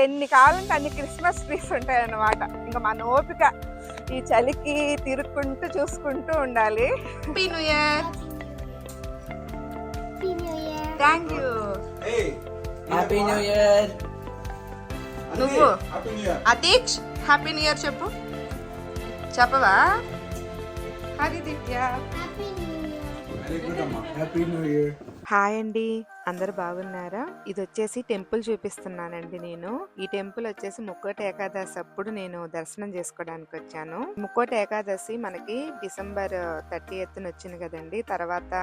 ఎన్ని కావాలంటే అన్ని క్రిస్మస్ ట్రీస్ ఉంటాయి అన్నమాట. ఇంకా మన ఓపిక ఈ చలికి తిరుక్కుంటూ చూసుకుంటూ ఉండాలి. Happy new year. Thank you. Happy new year. నువ్వు అతీక్ష హ్యాపీ న్యూ ఇయర్ చెప్పు. చెప్పవా? Hari Ditya happy new year. Hi అండి, అందరు బాగున్నారా? ఇది వచ్చేసి టెంపుల్ చూపిస్తున్నానండి. నేను ఈ టెంపుల్ వచ్చేసి ముక్కోటి ఏకాదశి అప్పుడు నేను దర్శనం చేసుకోవడానికి వచ్చాను. ముక్కోటి ఏకాదశి మనకి డిసెంబర్ 30th వచ్చింది కదండి. తర్వాత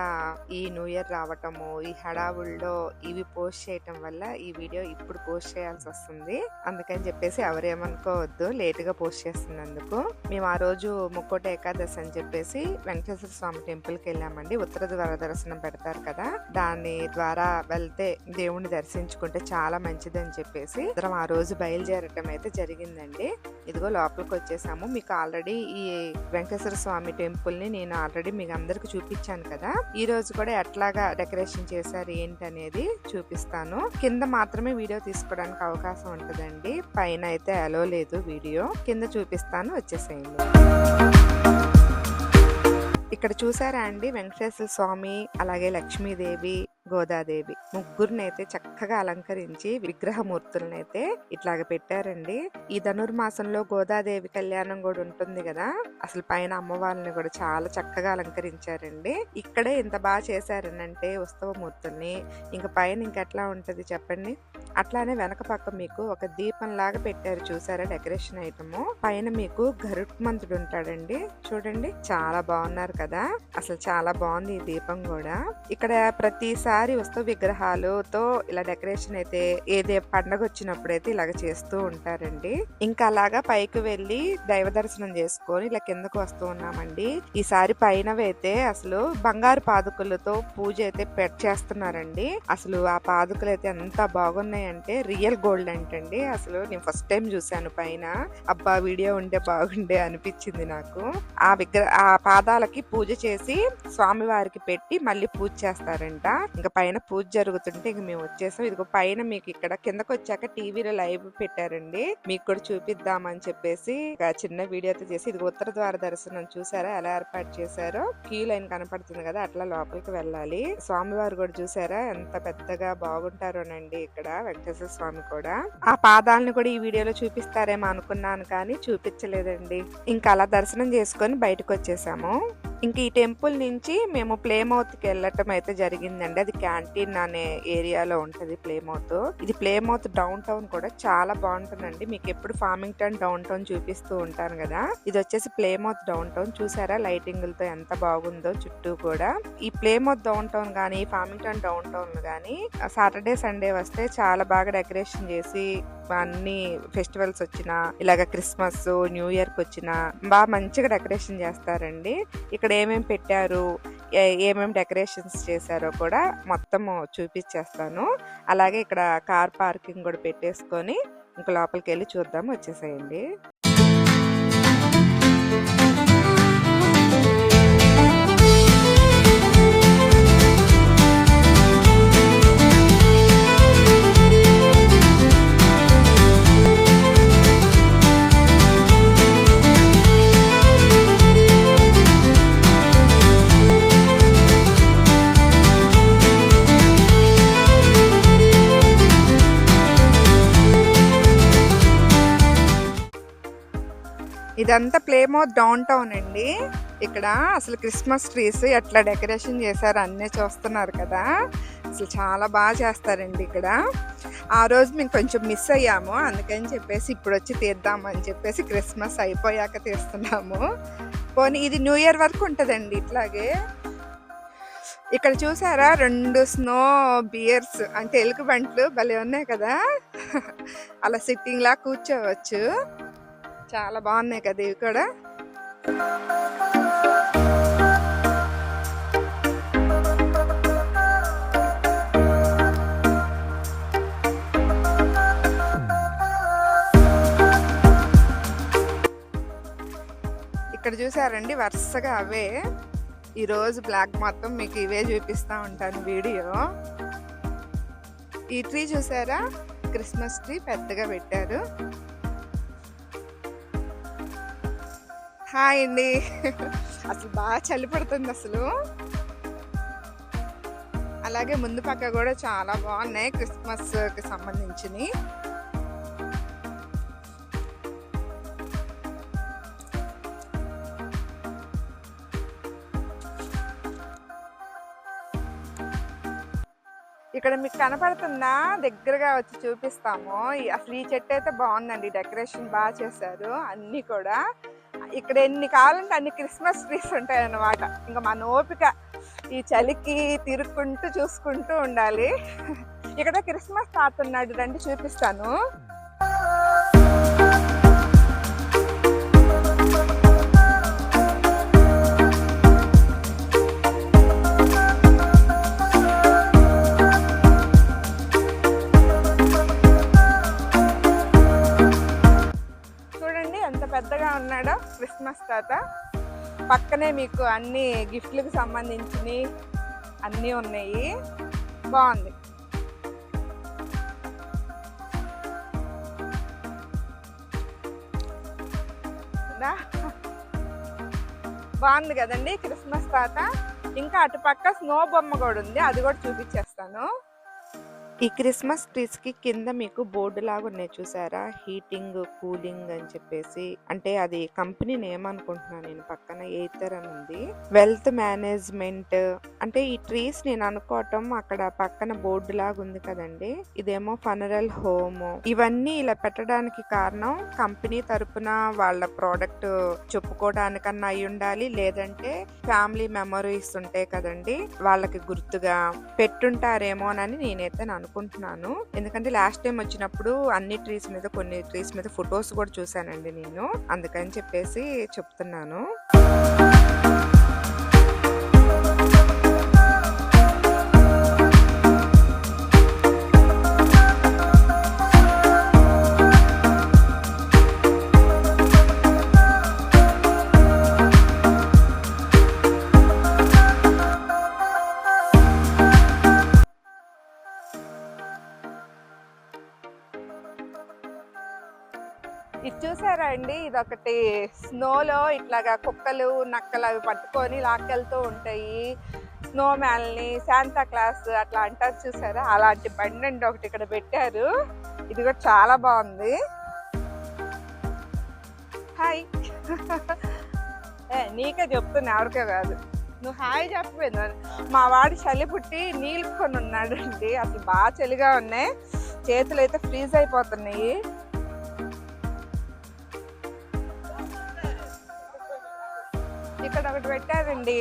ఈ న్యూ ఇయర్ రావటము, ఈ హడావుల్లో ఇవి పోస్ట్ చేయటం వల్ల ఈ వీడియో ఇప్పుడు పోస్ట్ చేయాల్సి వస్తుంది. అందుకని చెప్పేసి ఎవరేమనుకోవద్దు లేట్ గా పోస్ట్ చేస్తున్నందుకు. మేము ఆ రోజు ముక్కోటి ఏకాదశి అని చెప్పేసి వెంకటేశ్వర స్వామి టెంపుల్ కి వెళ్ళామండి. ఉత్తర ద్వార దర్శనం పెడతారు కదా, దాని ద్వారా వెళ్తే దేవుణ్ణి దర్శించుకుంటే చాలా మంచిది అని చెప్పేసి అందరం ఆ రోజు బయలుదేరటం అయితే జరిగిందండి. ఇదిగో లోపలికి వచ్చేసాము. మీకు ఆల్రెడీ ఈ వెంకటేశ్వర స్వామి టెంపుల్ ని నేను ఆల్రెడీ మీకు అందరికి చూపించాను కదా. ఈ రోజు కూడా ఎట్లాగా డెకరేషన్ చేశారు ఏంటనేది చూపిస్తాను. కింద మాత్రమే వీడియో తీసుకోవడానికి అవకాశం ఉంటుందండి, పైన అయితే అలో లేదు. వీడియో కింద చూపిస్తాను, వచ్చేసేయండి. ఇక్కడ చూసారా అండి, వెంకటేశ్వర స్వామి అలాగే లక్ష్మీదేవి గోదాదేవి ముగ్గురిని అయితే చక్కగా అలంకరించి విగ్రహమూర్తులను అయితే ఇట్లాగ పెట్టారండి. ఈ ధనుర్మాసంలో గోదాదేవి కళ్యాణం కూడా ఉంటుంది కదా, అసలు పైన అమ్మవారిని కూడా చాలా చక్కగా అలంకరించారండి. ఇక్కడే ఇంత బాగా చేశారనంటే ఉత్సవమూర్తుల్ని, ఇంకా పైన ఇంకెట్లా ఉంటది చెప్పండి. అట్లానే వెనక పక్క మీకు ఒక దీపం లాగా పెట్టారు చూసారా, డెకరేషన్ ఐటమ్. పైన మీకు గరుత్మంతుడు ఉంటాడండి, చూడండి చాలా బాగున్నారు కదా. అసలు చాలా బాగుంది ఈ దీపం కూడా. ఇక్కడ ప్రతిసారి ఉత్సవ విగ్రహాలతో ఇలా డెకరేషన్ అయితే ఏదే పండగ వచ్చినప్పుడైతే ఇలాగ చేస్తూ ఉంటారండి. ఇంకా అలాగా పైకి వెళ్ళి దైవ దర్శనం చేసుకొని ఇలా కిందకు వస్తూ ఉన్నామండి. ఈసారి పైనవైతే అసలు బంగారు పాదుకలతో పూజ అయితే చేస్తున్నారండి. అసలు ఆ పాదుకలు అయితే ఎంత బాగున్నాయి అంటే రియల్ గోల్డ్ అంటండి. అసలు నేను ఫస్ట్ టైం చూసాను పైన. అబ్బా వీడియో ఉంటే బాగుండే అనిపించింది నాకు. ఆ పాదాలకి పూజ చేసి స్వామి వారికి పెట్టి మళ్ళీ పూజ చేస్తారంట. ఇంకా పైన పూజ జరుగుతుంటే ఇంక మేము వచ్చేసాం. ఇదిగో పైన మీకు ఇక్కడ కిందకు వచ్చాక టీవీలో లైవ్ పెట్టారండి, మీకు కూడా చూపిద్దామని చెప్పేసి చిన్న వీడియో అయితే చేసి. ఇది ఉత్తర ద్వార దర్శనం చూసారా ఎలా ఏర్పాటు చేశారో. క్యూ లైన్ కనపడుతుంది కదా, అట్లా లోపలికి వెళ్ళాలి. స్వామివారు కూడా చూసారా ఎంత పెద్దగా బాగుంటారోనండి ఇక్కడ వెంకటేశ్వర స్వామి కూడా. ఆ పాదాలను కూడా ఈ వీడియోలో చూపిస్తారేమో అనుకున్నాను కానీ చూపించలేదండి. ఇంకా అలా దర్శనం చేసుకొని బయటకు వచ్చేసాము. ఇంక ఈ టెంపుల్ నుంచి మేము ప్లేమౌత్ కి వెళ్ళటం అయితే జరిగిందండి. అది క్యాంటీన్ అనే ఏరియాలో ఉంటది ప్లేమౌత్. ఇది ప్లేమౌత్ డౌన్ టౌన్ కూడా చాలా బాగుంటుందండి. మీకు ఎప్పుడు ఫార్మింగ్టన్ డౌన్ టౌన్ చూపిస్తూ ఉంటాను కదా, ఇది వచ్చేసి ప్లేమౌత్ డౌన్ టౌన్. చూసారా లైటింగులతో ఎంత బాగుందో చుట్టూ కూడా. ఈ ప్లేమౌత్ డౌన్ టౌన్ గానీ ఫార్మింగ్టన్ డౌన్ టౌన్ గానీ సాటర్డే సండే వస్తే చాలా బాగా డెకరేషన్ చేసి అన్ని ఫెస్టివల్స్ వచ్చినా ఇలాగ క్రిస్మస్ న్యూ ఇయర్ కి వచ్చినా బాగా మంచిగా డెకరేషన్ చేస్తారండి. ఇక్కడ ఏమేమి పెట్టారు ఏమేమి డెకరేషన్స్ చేశారో కూడా మొత్తం చూపించేస్తాను. అలాగే ఇక్కడ కార్ పార్కింగ్ కూడా పెట్టేసుకొని ఇంక లోపలికి వెళ్ళి చూద్దాం, వచ్చేసేయండి. ఇదంతా ప్లేమౌత్ డౌన్ టౌన్ అండి. ఇక్కడ అసలు క్రిస్మస్ ట్రీస్ ఎట్లా డెకరేషన్ చేశారు అన్నీ చూస్తున్నారు కదా. అసలు చాలా బాగా చేస్తారండి ఇక్కడ. ఆ రోజు మేము కొంచెం మిస్ అయ్యాము, అందుకని చెప్పేసి ఇప్పుడు వచ్చి తీద్దామని చెప్పేసి క్రిస్మస్ అయిపోయాక తీస్తున్నాము. పోనీ ఇది న్యూ ఇయర్ వరకు ఉంటుందండి ఇట్లాగే. ఇక్కడ చూసారా 2 స్నో బియర్స్ అంటే ఎలుగు బంట్లు భలే ఉన్నాయి కదా. అలా సిట్టింగ్ లా కూర్చోవచ్చు, చాలా బాగున్నాయి కదా ఇవి కూడా. ఇక్కడ చూసారండి వరుసగా అవే. ఈరోజు బ్లాక్ మొత్తం మీకు ఇవే చూపిస్తూ ఉంటాను వీడియో. ఈ ట్రీ చూసారా క్రిస్మస్ ట్రీ పెద్దగా పెట్టారు. హాయ్ అండి. అసలు బాగా చలి పడుతుంది అసలు. అలాగే ముందు పక్క కూడా చాలా బాగున్నాయి క్రిస్మస్ కి సంబంధించినవి. ఇక్కడ మీకు కనపడుతుందా, దగ్గరగా వచ్చి చూపిస్తాము. అసలు ఈ చెట్టు అయితే బాగుందండి, డెకరేషన్ బాగా చేశారు. అన్ని కూడా ఇక్కడ ఎన్ని కావాలంటే అన్ని క్రిస్మస్ ట్రీస్ ఉంటాయి అన్నమాట. ఇంకా మన ఓపిక ఈ చలికి తిరుక్కుంటూ చూసుకుంటూ ఉండాలి. ఇక్కడ క్రిస్మస్ తాత ఉన్నాడు, రండి చూపిస్తాను. చూడండి ఎంత పెద్దగా ఉన్నాడో క్రిస్మస్ తాత. పక్కనే మీకు అన్ని గిఫ్ట్లకు సంబంధించినవి అన్నీ ఉన్నాయి. బాగుంది. బాగుంది కదండి క్రిస్మస్ తాత. ఇంకా అటు పక్క స్నో బొమ్మ కూడా ఉంది, అది కూడా చూపించేస్తాను. ఈ క్రిస్మస్ ట్రీస్ కి కింద మీకు బోర్డు లాగా ఉన్నాయి చూసారా, హీటింగ్ కూలింగ్ అని చెప్పేసి. అంటే అది కంపెనీ నేమ్ అనుకుంటున్నాను నేను. పక్కన ఎయితర్ అని ఉంది. వెల్త్ మేనేజ్మెంట్ అంటే ఈ ట్రీస్ నేను అనుకోవటం అక్కడ పక్కన బోర్డు లాగా ఉంది కదండి, ఇదేమో ఫనరల్ హోమ్. ఇవన్నీ ఇలా పెట్టడానికి కారణం కంపెనీ తరపున వాళ్ళ ప్రోడక్ట్ చెప్పుకోవడానికన్నా అయి ఉండాలి, లేదంటే ఫ్యామిలీ మెమరీస్ ఉంటాయి కదండి, వాళ్ళకి గుర్తుగా పెట్టుంటారేమోనని నేనైతే అనుకుంటున్నాను. ఎందుకంటే లాస్ట్ టైం వచ్చినప్పుడు అన్ని ట్రీస్ మీద, కొన్ని ట్రీస్ మీద ఫొటోస్ కూడా చూసానండి నేను, అందుకని చెప్పేసి చెప్తున్నాను. ఇది చూసారా అండి, ఇదొకటి స్నోలో ఇట్లాగా కుక్కలు నక్కలు అవి పట్టుకొని లాక్కెళ్తూ ఉంటాయి. స్నో మ్యాన్ని శాంతా క్లాస్ అట్లా అంటారు చూసారా, అలాంటి బండి అండి ఒకటి ఇక్కడ పెట్టారు. ఇది కూడా చాలా బాగుంది. హాయ్. నీకే చెప్తున్నా, ఎవరికే కాదు. నువ్వు హాయ్ చెప్పలేదు. మా వాడి చలి పుట్టి నీళ్ళు కొని ఉన్నాడు అండి. అసలు బాగా చలిగా ఉన్నాయి, చేతులు అయితే ఫ్రీజ్ అయిపోతున్నాయి. ఇక్కడ ఒకటి పెట్టారండి,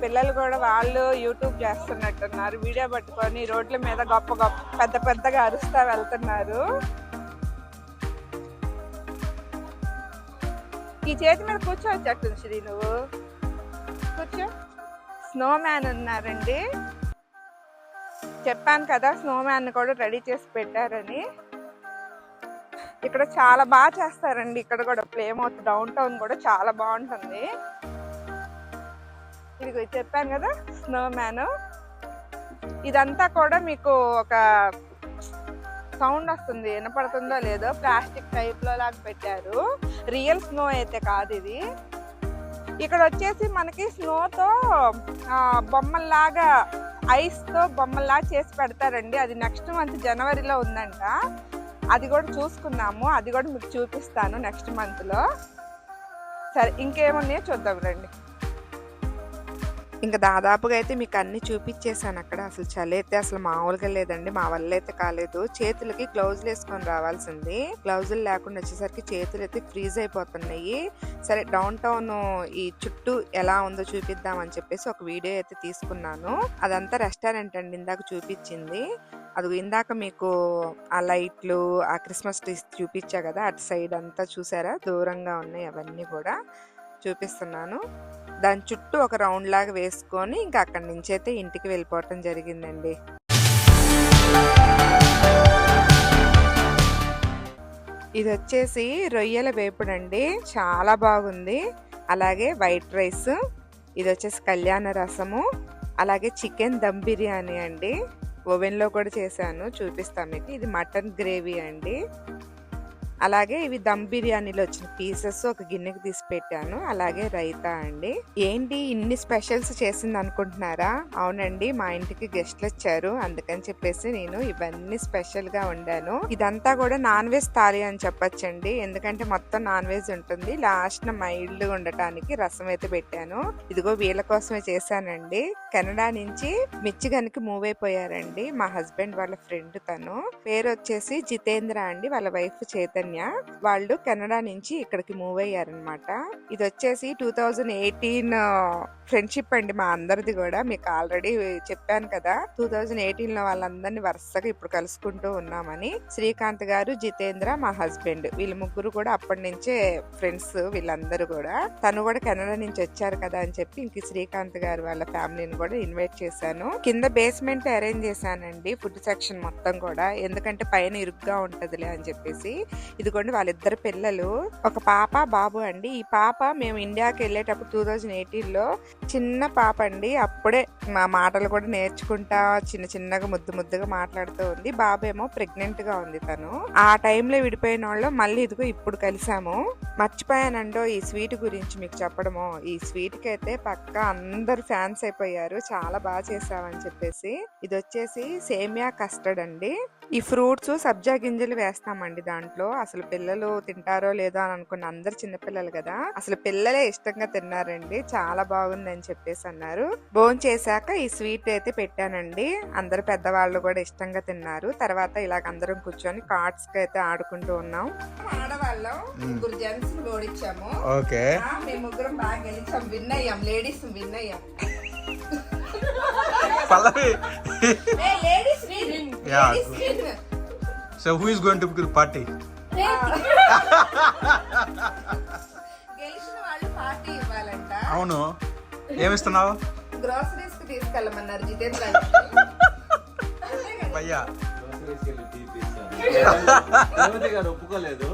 పిల్లలు కూడా వాళ్ళు యూట్యూబ్ చేస్తున్నట్టున్నారు. వీడియో పట్టుకొని రోడ్ల మీద గొప్ప పెద్ద పెద్దగా అరుస్తా వెళ్తున్నారు. ఈ చేతి మీద కూర్చోవచ్చు శ్రీ, నువ్వు కూర్చో. స్నో మ్యాన్ ఉన్నారండి, చెప్పాను కదా స్నో మ్యాన్ కూడా రెడీ చేసి పెట్టారని. ఇక్కడ చాలా బాగా చేస్తారండి. ఇక్కడ కూడా ప్లేమౌత్ డౌన్ టౌన్ కూడా చాలా బాగుంటుంది. ఇది చెప్పాను కదా స్నో మ్యాన్. ఇదంతా కూడా మీకు ఒక సౌండ్ వస్తుంది, వినపడుతుందో లేదో, ప్లాస్టిక్ టైప్ లో లాగా పెట్టారు. రియల్ స్నో అయితే కాదు ఇది. ఇక్కడ వచ్చేసి మనకి స్నోతో బొమ్మల్లాగా, ఐస్ తో బొమ్మల్లాగా చేసి పెడతారండి. అది నెక్స్ట్ మంత్ జనవరిలో ఉందంట. అది కూడా చూసుకున్నాము, అది కూడా మీకు చూపిస్తాను నెక్స్ట్ మంత్ లో. సరే, ఇంకేమున్నాయో చూద్దాం రండి. ఇంకా దాదాపుగా అయితే మీకు అన్ని చూపించేసాను అక్కడ. అసలు చలి అయితే అసలు మామూలుగా లేదండి, మా వల్ల అయితే కాలేదు. చేతులకి గ్లౌజులు వేసుకొని రావాల్సింది, గ్లౌజులు లేకుండా వచ్చేసరికి చేతులు అయితే ఫ్రీజ్ అయిపోతున్నాయి. సరే, డౌన్ టౌన్ ఈ చుట్టూ ఎలా ఉందో చూపిద్దామని చెప్పేసి ఒక వీడియో అయితే తీసుకున్నాను. అదంతా రెస్టారెంట్ అండి, ఇందాక చూపించింది. అది ఇందాక మీకు ఆ లైట్లు, ఆ క్రిస్మస్ ట్రీస్ చూపించా కదా, అటు సైడ్ అంతా చూసారా, దూరంగా ఉన్నాయి. అవన్నీ కూడా చూపిస్తున్నాను. దాని చుట్టూ ఒక రౌండ్ లాగా వేసుకొని ఇంకా అక్కడి నుంచి అయితే ఇంటికి వెళ్ళిపోవటం జరిగిందండి. ఇది వచ్చేసి రొయ్యల వేపుడు అండి, చాలా బాగుంది. అలాగే వైట్ రైస్, ఇది వచ్చేసి కళ్యాణ రసము, అలాగే చికెన్ దమ్ బిర్యానీ అండి. ఓవెన్ లో కూడా చేశాను, చూపిస్తాను మీకు. ఇది మటన్ గ్రేవీ అండి. అలాగే ఇవి దమ్ బిర్యానీలో వచ్చిన పీసెస్ ఒక గిన్నెకి తీసి పెట్టాను. అలాగే రైతా అండి. ఏంటి ఇన్ని స్పెషల్స్ చేసింది అనుకుంటున్నారా? అవునండి, మా ఇంటికి గెస్ట్లు వచ్చారు, అందుకని చెప్పేసి నేను ఇవన్నీ స్పెషల్ గా వండాను. ఇదంతా కూడా నాన్ వెజ్ థాలీ అని చెప్పొచ్చండి, ఎందుకంటే మొత్తం నాన్ వెజ్ ఉంటుంది. లాస్ట్ మైల్డ్ ఉండటానికి రసం అయితే పెట్టాను. ఇదిగో వీళ్ళ కోసమే చేశానండి. కెనడా నుంచి మిచ్చిగన్ కి మూవ్ అయిపోయారండి మా హస్బెండ్ వాళ్ళ ఫ్రెండ్. తను పేరు వచ్చేసి జితేంద్ర అండి, వాళ్ళ వైఫ్ చైతన్య. వాళ్ళు కెనడా నుంచి ఇక్కడికి మూవ్ అయ్యారనమాట. ఇది వచ్చేసి 2018 ఫ్రెండ్షిప్ అండి మా అందరిది కూడా. మీకు ఆల్రెడీ చెప్పాను కదా, 2018 లో వాళ్ళందరినీ వరుసగా ఇప్పుడు కలుసుకుంటూ ఉన్నామని. శ్రీకాంత్ గారు, జితేంద్ర మా హస్బెండ్, వీళ్ళ ముగ్గురు కూడా అప్పటి నుంచే ఫ్రెండ్స్ వీళ్ళందరూ కూడా. తను కూడా కెనడా నుంచి వచ్చారు కదా అని చెప్పి ఇంక శ్రీకాంత్ గారు వాళ్ళ ఫ్యామిలీని కూడా ఇన్వైట్ చేశాను. కింద బేస్మెంట్ అరేంజ్ చేశానండి, ఫుడ్ సెక్షన్ మొత్తం కూడా, ఎందుకంటే పైన ఇరుగ్గా ఉంటదిలే అని చెప్పేసి. ఇదిగోండి వాళ్ళిద్దరు పిల్లలు, ఒక పాప బాబు అండి. ఈ పాప మేము ఇండియాకి వెళ్ళేటప్పుడు 2018 లో చిన్న పాప అండి, అప్పుడే మా మాటలు కూడా నేర్చుకుంటా చిన్న చిన్నగా ముద్దుగా మాట్లాడుతూ ఉంది. బాబు ఏమో ప్రెగ్నెంట్ గా ఉంది. తను ఆ టైంలో విడిపోయిన వాళ్ళు మళ్ళీ ఇదిగో ఇప్పుడు కలిసాము. మర్చిపోయానండో ఈ స్వీట్ గురించి మీకు చెప్పడము. ఈ స్వీట్ కి అయితే పక్కా అందరు ఫ్యాన్స్ అయిపోయారు, చాలా బాగా చేసావని చెప్పేసి. ఇది వచ్చేసి సేమియా కస్టర్డ్ అండి. ఈ ఫ్రూట్స్ సబ్జా గింజలు వేస్తామండి దాంట్లో. అసలు పిల్లలు తింటారో లేదో అని అనుకున్న, అందరు చిన్నపిల్లలు కదా, అసలు పిల్లలే ఇష్టంగా తిన్నారండి. చాలా బాగుంది అని చెప్పేసి అన్నారు. భోజనం చేశాక ఈ స్వీట్ అయితే పెట్టానండి, అందరు పెద్దవాళ్ళు కూడా ఇష్టంగా తిన్నారు. తర్వాత ఇలాగ అందరం కూర్చొని కార్డ్స్ కి అయితే ఆడుకుంటూ ఉన్నాం. ఆడవాళ్ళం ముగ్గురు జెంట్స్ ఓడించాము. ఓకే, మేము ముగ్గురం బాగా గెలిచాం, విన్ అయ్యాం, లేడీస్ విన్ అయ్యాం. Pallavi. Ladies Yeah. So who is going to be the party? గెలిచిన వాళ్ళు పార్టీ ఇవ్వాలంట. అవును, ఏమిస్తున్నావు? గ్రోసరీస్ కి తీసుకెళ్ళమన్నారు జితేంద్ర. భయ్యా రేవతి గారు ఒప్పుకోలేదు,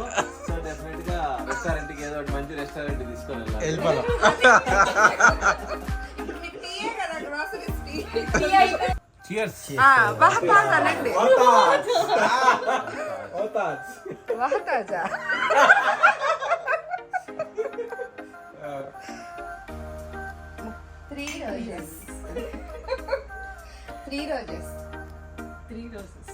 సో డెఫినెట్ గా రెస్టారెంట్ కి ఏదో ఒకటి మంచి రెస్టారెంట్ తీసుకొని వెళ్ళిపోదాం. అనండి. వహతాజా. 3 రోజెస్.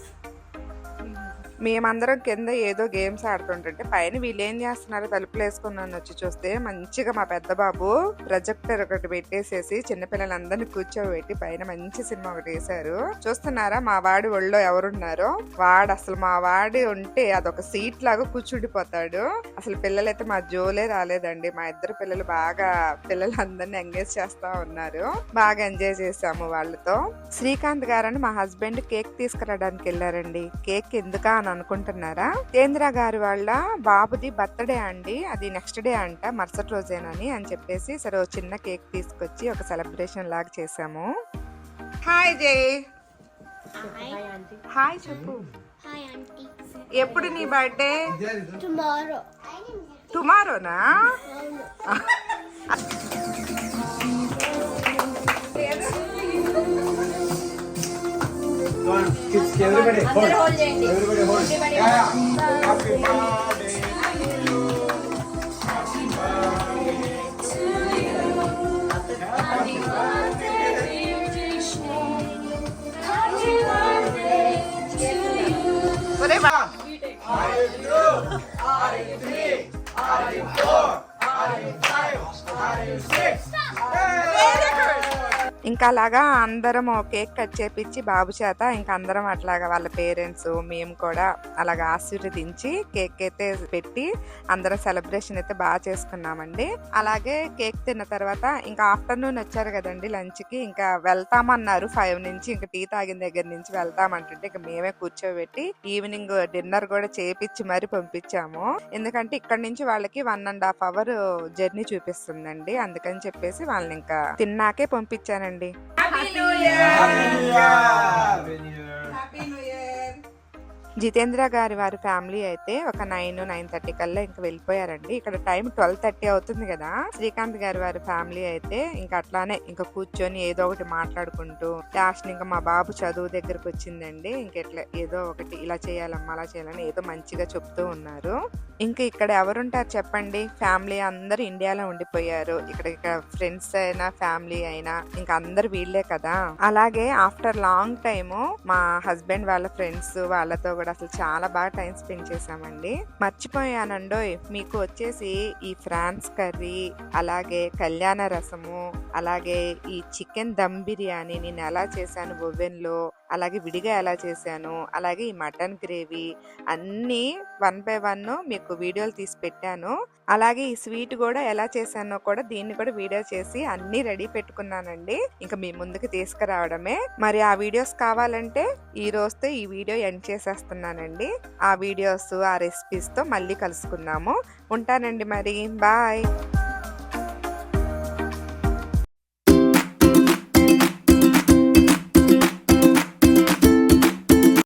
మేమందరం కింద ఏదో గేమ్స్ ఆడుతుంటే పైన వీళ్ళు ఏం చేస్తున్నారో తలుపులు వేసుకున్నాను వచ్చి చూస్తే మంచిగా మా పెద్ద బాబు ప్రొజెక్టర్ ఒకటి పెట్టేసేసి చిన్నపిల్లలందరినీ కూర్చోబెట్టి పైన మంచి సినిమా ఒకటి వేశారు. చూస్తున్నారా మా వాడి ఒళ్ళో ఎవరున్నారో? వాడు అసలు మా వాడి ఉంటే అదొక సీట్ లాగా కూర్చుండిపోతాడు. అసలు పిల్లలైతే మా జోలే రాలేదండి. మా ఇద్దరు పిల్లలు బాగా పిల్లలందరినీ ఎంగేజ్ చేస్తా ఉన్నారు. బాగా ఎంజాయ్ చేసాము వాళ్ళతో. శ్రీకాంత్ గారని మా హస్బెండ్ కేక్ తీసుకురావడానికి వెళ్ళారండి. కేక్ ఎందుకా అని అనుకుంటున్నారా? కేంద్ర గారి వాళ్ళ బాబుది బర్త్డే అండి, అది నెక్స్ట్ డే అంట, మరుసటి రోజేనని అని చెప్పేసి సరే చిన్న కేక్ తీసుకొచ్చి ఒక సెలబ్రేషన్ లాగా చేసాము. హాయ్ జై. హాయ్ చెప్పు. ఎప్పుడు నీ birthday? టుమారోనా? Kids, everybody hold. Everybody hold. Yeah. Happy birthday to you. Happy birthday to you. Happy birthday to you. Happy birthday to you. Are you 2? Are you 3? Are you 4? Are you 5? Are you 6? Very good. ఇంకా అలాగా అందరం cake cut చేపించి బాబు చేత ఇంకా అందరం అట్లాగా వాళ్ళ parents మేము కూడా అలాగా ఆశీర్వదించి కేక్ అయితే పెట్టి అందరం సెలబ్రేషన్ అయితే బాగా చేసుకున్నామండి. అలాగే కేక్ తిన్న తర్వాత ఇంకా ఆఫ్టర్నూన్ వచ్చారు కదండి లంచ్ కి, ఇంకా వెళ్తామన్నారు 5 నుంచి, ఇంకా టీ తాగిన దగ్గర నుంచి వెళ్తామంటుంటే ఇంకా మేమే కూర్చోబెట్టి ఈవినింగ్ డిన్నర్ కూడా చేపించి మరి పంపించాము. ఎందుకంటే ఇక్కడ నుంచి వాళ్ళకి 1.5 hour జర్నీ చూపిస్తుందండి, అందుకని చెప్పేసి వాళ్ళని ఇంకా తిన్నాకే పంపించానండి. Happy New Year! Happy New Year! Happy New Year! Jitendra గారి వారి ఫ్యామిలీ అయితే ఒక 9:30 కల్లా ఇంకా వెళ్ళిపోయారండి. ఇక్కడ టైం 12:30 అవుతుంది కదా. శ్రీకాంత్ గారి వారి ఫ్యామిలీ అయితే ఇంకా అట్లానే ఇంకా కూర్చొని ఏదో ఒకటి మాట్లాడుకుంటూ లాస్ట్ ఇంకా మా బాబు చదువు దగ్గరకు వచ్చిందండి. ఇంకెట్లా ఏదో ఒకటి ఇలా చేయాలమ్మా అలా చేయాలని ఏదో మంచిగా చెప్తూ ఉన్నారు. ఇంకా ఇక్కడ ఎవరుంటారు చెప్పండి, ఫ్యామిలీ అందరూ ఇండియాలో ఉండిపోయారు. ఇక్కడ ఫ్రెండ్స్ అయినా ఫ్యామిలీ అయినా ఇంకా అందరు వీళ్ళే కదా. అలాగే ఆఫ్టర్ లాంగ్ టైము మా హస్బెండ్ వాళ్ళ ఫ్రెండ్స్ వాళ్ళతో కూడా అసలు చాలా బాగా టైం స్పెండ్ చేసామండి. మర్చిపోయానండోయ్, మీకు వచ్చేసి ఈ ఫ్రాన్స్ కర్రీ, అలాగే కళ్యాణ రసము, అలాగే ఈ చికెన్ దమ్ బిర్యానీ నేను ఎలా చేశాను ఓవెన్ లో, అలాగే విడిగా ఎలా చేశాను, అలాగే ఈ మటన్ గ్రేవీ అన్నీ 1 by 1 మీకు వీడియోలు తీసి పెట్టాను. అలాగే ఈ స్వీట్ కూడా ఎలా చేశానో కూడా దీన్ని కూడా వీడియో చేసి అన్ని రెడీ పెట్టుకున్నానండి. ఇంకా మీ ముందుకు తీసుకురావడమే. మరి ఆ వీడియోస్ కావాలంటే ఈ రోజుతో ఈ వీడియో ఎండ్ చేసేస్తున్నానండి. ఆ వీడియోస్ ఆ రెసిపీస్ తో మళ్ళీ కలుసుకుందాము. ఉంటానండి మరి, బాయ్.